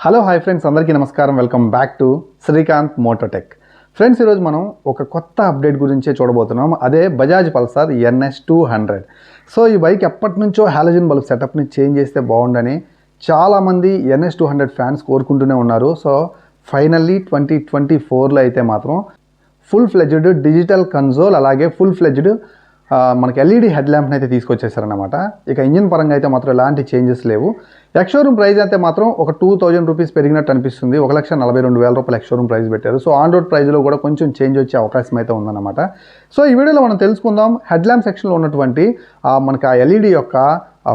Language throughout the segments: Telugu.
హలో హాయ్ ఫ్రెండ్స్, అందరికీ నమస్కారం. Welcome back to Srikanth Mototech. Friends, ఈరోజు మనం ఒక కొత్త అప్డేట్ గురించే చూడబోతున్నాం. అదే బజాజ్ పల్సర్ NS 200. సో ఈ బైక్ ఎప్పటి నుంచో హాలోజన్ బల్బ్ సెటప్ని చేంజ్ చేస్తే బాగుండని చాలామంది NS 200 ఫ్యాన్స్ కోరుకుంటూనే ఉన్నారు. సో ఫైనల్లీ 2024లో అయితే మాత్రం ఫుల్ ఫ్లెడ్జ్డ్ డిజిటల్ కన్సోల్ అలాగే ఫుల్ ఫ్లెడ్జ్డ్ మనకి LED హెడ్ ల్యాంప్ని అయితే తీసుకొచ్చేసారనమాట. ఇక ఇంజిన్ పరంగా అయితే మాత్రం ఎలాంటి చేంజెస్ లేవు. ఎక్స్షోరూమ్ ప్రైస్ అయితే మాత్రం ఒక 2000 రూపీస్ పెరిగినట్టు అనిపిస్తుంది. 1,42,000 రూపాయలు ఎక్స్షోరూమ్ ప్రైస్ పెట్టారు. సో ఆన్ రోడ్ ప్రైస్లో కూడా కొంచెం చేంజ్ వచ్చే అవకాశం అయితే ఉందన్నమాట. సో ఈ వీడియోలో మనం తెలుసుకుందాం హెడ్ ల్యాంప్ సెక్షన్లో ఉన్నటువంటి మనకి ఆ LED యొక్క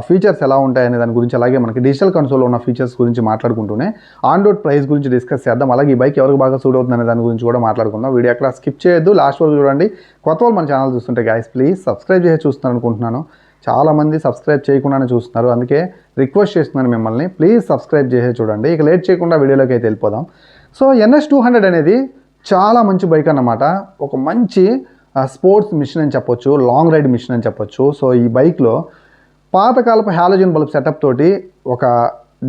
ఫీచర్స్ ఎలా ఉంటాయనే దాని గురించి, అలాగే మనకి డిజిటల్ కన్సోల్లో ఉన్న ఫీచర్స్ గురించి మాట్లాడుకుంటూనే ఆన్ రోడ్ ప్రైస్ గురించి డిస్కస్ చేద్దాం. అలాగే ఈ బైక్ ఎవరికి బాగా సూట్ అవుతుందనే దాని గురించి కూడా మాట్లాడుకుందాం. వీడియో ఎక్కడ స్కిప్ చేయొద్దు, లాస్ట్ వరకు చూడండి. కొత్త వాళ్ళు మన ఛానల్ చూస్తుంటే గైస్ ప్లీజ్ సబ్స్క్రైబ్ చేసి చూస్తున్నారు అనుకుంటున్నాను. చాలామంది సబ్స్క్రైబ్ చేయకుండానే చూస్తున్నారు, అందుకే రిక్వెస్ట్ చేస్తున్నాను మిమ్మల్ని, ప్లీజ్ సబ్స్క్రైబ్ చేసే చూడండి. ఇక లేట్ చేయకుండా వీడియోలోకి అయితే వెళ్ళిపోదాం. సో NS 200 అనేది చాలా మంచి బైక్ అన్నమాట. ఒక మంచి స్పోర్ట్స్ మిషన్ అని చెప్పొచ్చు, లాంగ్ రైడ్ మిషన్ అని చెప్పొచ్చు. సో ఈ బైక్లో పాతకాలపు హాలోజన్ బల్బ్ సెటప్ తోటి ఒక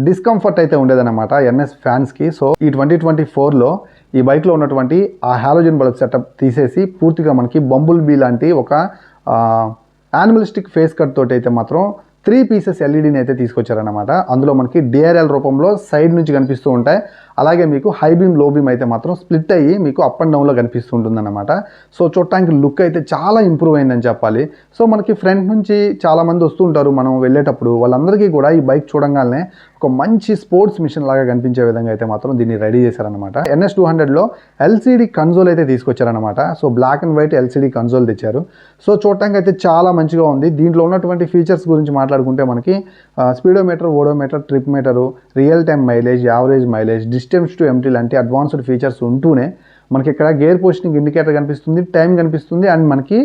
డిస్కంఫర్ట్ అయితే ఉండేదన్నమాట NS ఫ్యాన్స్కి. సో ఈ 2024లో ఈ బైక్లో ఉన్నటువంటి ఆ హాలోజన్ బల్బ్ సెటప్ తీసేసి పూర్తిగా మనకి బంబుల్ బీ లాంటి ఒక యానిమలిస్టిక్ ఫేస్ కట్ తోటి అయితే మాత్రం 3 పీసెస్ LEDని అయితే తీసుకొచ్చారనమాట. అందులో మనకి DRL రూపంలో సైడ్ నుంచి కనిపిస్తూ ఉంటాయి. అలాగే మీకు హై బీమ్ లో బీమ్ అయితే మాత్రం స్ప్లిట్ అయ్యి మీకు అప్ అండ్ డౌన్లో కనిపిస్తూ ఉంటుందన్నమాట. సో చూడటానికి లుక్ అయితే చాలా ఇంప్రూవ్ అయిందని చెప్పాలి. సో మనకి ఫ్రంట్ నుంచి చాలామంది వస్తూ ఉంటారు మనం వెళ్ళేటప్పుడు, వాళ్ళందరికీ కూడా ఈ బైక్ చూడంగానే ఒక మంచి స్పోర్ట్స్ మిషన్ లాగా కనిపించే విధంగా అయితే మాత్రం దీన్ని రెడీ చేశారనమాట. NS 200లో LCD కన్సోల్ అయితే తీసుకొచ్చారనమాట. So black and white LCD console తెచ్చారు. సో చూడటానికి అయితే చాలా మంచిగా ఉంది. దీంట్లో ఉన్నటువంటి ఫీచర్స్ గురించి మాట్లాడుకుంటే మనకి speedometer, odometer, trip meter, real time mileage, average mileage, distance to empty లాంటి అడ్వాన్స్డ్ ఫీచర్స్ ఉంటూనే మనకి ఇక్కడ గేర్ పొజిషనింగ్ ఇండికేటర్ కనిపిస్తుంది, టైం కనిపిస్తుంది, అండ్ మనకి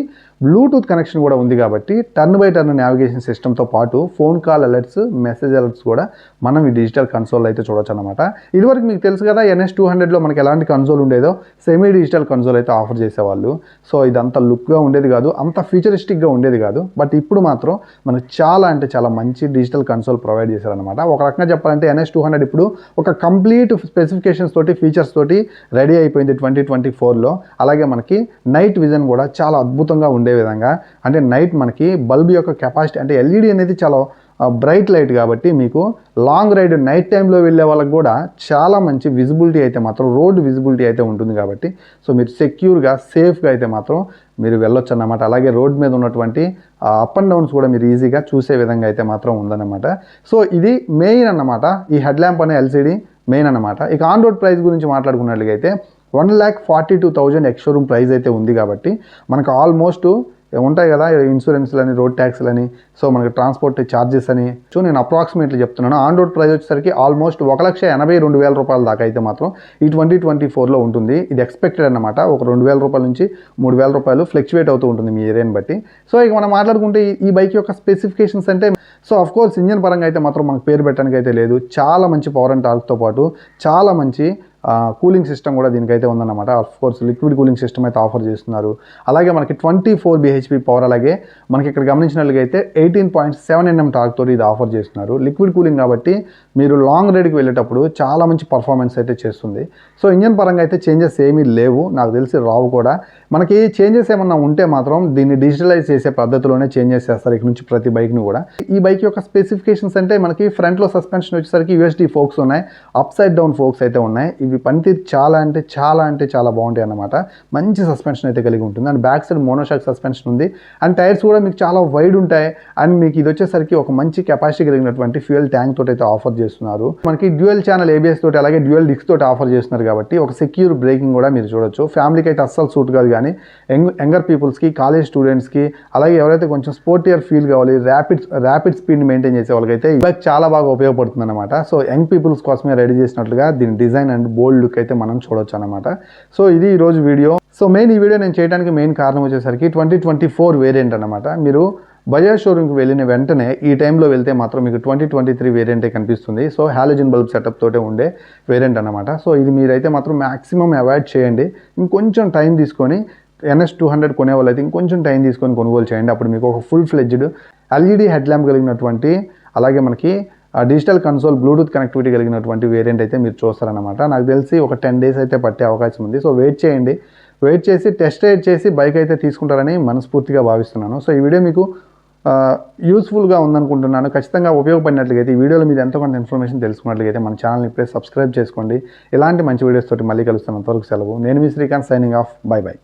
బ్లూటూత్ కనెక్షన్ కూడా ఉంది కాబట్టి టర్న్ బై టర్న్ నావిగేషన్ సిస్టమ్తో పాటు phone call alerts, message alerts కూడా మనం ఈ డిజిటల్ కన్సోల్ అయితే చూడొచ్చు అనమాట. ఇదివరకు మీకు తెలుసు కదా NS 200లో మనకి ఎలాంటి కన్సోల్ ఉండేదో, సెమీ డిజిటల్ కన్సోల్ అయితే ఆఫర్ చేసేవాళ్ళు. సో ఇదంతా లుక్గా ఉండేది కాదు, అంత ఫ్యూచరిస్టిక్గా ఉండేది కాదు. బట్ ఇప్పుడు మాత్రం మనకు చాలా అంటే చాలా మంచి డిజిటల్ కన్సోల్ ప్రొవైడ్ చేశారనమాట. ఒక రకంగా చెప్పాలంటే NS 200 ఇప్పుడు ఒక కంప్లీట్ స్పెసిఫికేషన్స్ తోటి, ఫీచర్స్ తోటి రెడీ అయిపోయింది 2024లో. అలాగే మనకి నైట్ విజన్ కూడా చాలా అద్భుతంగా ఉండే విధంగా, అంటే నైట్ మనకి బల్బ్ యొక్క కెపాసిటీ, అంటే LED అనేది చాలా బ్రైట్ లైట్ కాబట్టి మీకు లాంగ్ రైడ్ నైట్ టైంలో వెళ్ళే వాళ్ళకి కూడా చాలా మంచి విజిబిలిటీ అయితే మాత్రం, రోడ్ విజిబిలిటీ అయితే ఉంటుంది కాబట్టి సో మీరు సెక్యూర్గా, సేఫ్గా అయితే మాత్రం మీరు వెళ్ళొచ్చు అన్నమాట. అలాగే రోడ్ మీద ఉన్నటువంటి అప్ అండ్ డౌన్స్ కూడా మీరు ఈజీగా చూసే విధంగా అయితే మాత్రం ఉందన్నమాట. సో ఇది మెయిన్ అన్నమాట, ఈ హెడ్ ల్యాంప్ అనే LCD మెయిన్ అన్నమాట. ఇక ఆన్ రోడ్ ప్రైస్ గురించి మాట్లాడుకున్నట్లయితే 1,42,000 ఎక్స్షోరూమ్ ప్రైస్ అయితే ఉంది కాబట్టి మనకు ఆల్మోస్ట్ ఉంటాయి కదా ఇన్సూరెన్స్లని, రోడ్ ట్యాక్స్లని, సో మనకి ట్రాన్స్పోర్ట్ ఛార్జెస్ అని. సో నేను అప్రాక్సిమేట్లీ చెప్తున్నాను, ఆన్ రోడ్ ప్రైస్ వచ్చేసరికి ఆల్మోస్ట్ 1,82,000 రూపాయల దాకా అయితే మాత్రం ఈ 2024లో ఉంటుంది. ఇది ఎక్స్పెక్టెడ్ అనమాట. ఒక 2,000 రూపాయల నుంచి 3,000 రూపాయలు ఫ్లక్చువేట్ అవుతూ ఉంటుంది మీ ఏరియాని బట్టి. సో ఇక మనం మాట్లాడుకుంటే ఈ బైక్ యొక్క స్పెసిఫికేషన్స్ అంటే, సో అఫ్ కోర్స్ ఇంజన్ పరంగా అయితే మాత్రం మనకు పేరు పెట్టడానికి అయితే లేదు. చాలా మంచి పవర్ అండ్ టార్క్తో పాటు చాలా మంచి కూలింగ్ సిస్టమ్ కూడా దీనికైతే ఉందన్నమాట. Of course liquid cooling system అయితే ఆఫర్ చేస్తున్నారు. అలాగే మనకి 24 bhp పవర్, అలాగే మనకి ఇక్కడ గమనించినట్లయితే 18.7 Nm టార్క్ తోటి ఇది ఆఫర్ చేస్తున్నారు. లిక్విడ్ కూలింగ్ కాబట్టి మీరు లాంగ్ రైడ్కి వెళ్ళేటప్పుడు చాలా మంచి పర్ఫార్మెన్స్ అయితే చేస్తుంది. సో ఇంజన్ పరంగా అయితే చేంజెస్ ఏమీ లేవు, నాకు తెలిసి రావు కూడా. మనకి చేంజెస్ ఏమన్నా ఉంటే మాత్రం దీన్ని డిజిటలైజ్ చేసే పద్ధతిలోనే చేంజెస్ చేస్తారు ఇక నుంచి ప్రతి బైక్ని కూడా. ఈ బైక్ యొక్క స్పెసిఫికేషన్స్ అంటే మనకి ఫ్రంట్లో సస్పెన్షన్ వచ్చేసరికి USD ఫోక్స్ ఉన్నాయి, అప్ సైడ్ డౌన్ ఫోక్స్ అయితే ఉన్నాయి. ఇవి పనితీరు చాలా అంటే చాలా బాగుంటాయి అన్నమాట. మంచి సస్పెన్షన్ అయితే కలిగి ఉంటుంది. And back side monoshock suspension ఉంది. అండ్ టైర్స్ కూడా మీకు చాలా వైడ్ ఉంటాయి. అండ్ మీకు ఇది వచ్చేసరికి ఒక మంచి కెపాసిటీ కలిగినటువంటి ఫ్యూయల్ ట్యాంక్ తోటి అయితే ఆఫర్ చేస్తున్నారు. మనకి డ్యూయల్ ఛానల్ ABS తోటి, అలాగే డ్యూయల్ డిస్క్ తోటి ఆఫర్ చేస్తున్నారు కాబట్టి ఒక సెక్యూర్ బ్రేకింగ్ కూడా మీరు చూడొచ్చు. ఫ్యామిలీకి అయితే అస్సలు సూట్ కాదు, కానీ యంగర్ పీపుల్స్కి, కాలేజ్ స్టూడెంట్స్కి, అలాగే ఎవరైతే కొంచెం స్పోర్టియర్ ఫీల్ కావాలి, ర్యాపిడ్ స్పీడ్ మెయింటైన్ చేసే వాళ్ళకైతే ఈ బైక్ చాలా బాగా ఉపయోగపడుతుంది అనమాట. సో యంగ్ పీపుల్స్ కోసమే రెడీ చేసినట్లుగా దీని డిజైన్ అండ్ బోల్డ్ లుక్ అయితే మనం చూడొచ్చు అనమాట. సో ఇది ఈరోజు వీడియో. సో ఈ వీడియో నేను చేయడానికి మెయిన్ కారణం వచ్చేసరికి 2024 వేరియంట్ అనమాట. మీరు బజాజ్ షోరూమ్కి వెళ్ళిన వెంటనే ఈ టైంలో వెళ్తే మాత్రం మీకు 2023 వేరియంటే కనిపిస్తుంది. సో హాలోజన్ బల్బ్ సెటప్ తోటే ఉండే వేరియంట్ అనమాట. సో ఇది మీరైతే మాత్రం మ్యాక్సిమం అవాయిడ్ చేయండి. ఇంకొంచెం టైం తీసుకొని NS 200 కొనే వాళ్ళు అయితే ఇంకొంచెం టైం తీసుకొని కొనుగోలు చేయండి. అప్పుడు మీకు ఒక full fledged LED head lamp కలిగినటువంటి, అలాగే మనకి డిజిటల్ కన్సోల్ బ్లూటూత్ కనెక్టివిటీ కలిగినటువంటి వేరియంట్ అయితే మీరు చూస్తారనమాట. నాకు తెలిసి ఒక 10 days అయితే పట్టే అవకాశం ఉంది. సో వెయిట్ చేయండి, వెయిట్ చేసి టెస్ట్ రైడ్ చేసి బైక్ అయితే తీసుకుంటారని మనస్ఫూర్తిగా భావిస్తున్నాను. సో ఈ వీడియో మీకు యూస్ఫుల్గా ఉందనుకుంటున్నాను. ఖచ్చితంగా ఉపయోగపడినట్లయితే ఈ వీడియోలో మీరు ఎంతో కొంత ఇన్ఫర్మేషన్ తెలుసుకున్నట్లయితే మన ఛానల్ని ఇప్పుడే సబ్స్క్రైబ్ చేసుకోండి. ఇలాంటి మంచి వీడియోస్ తోటి మళ్ళీ కలుస్తాను. అంతవరకు సెలవు. నేను మీ Srikanth, signing off. Bye by.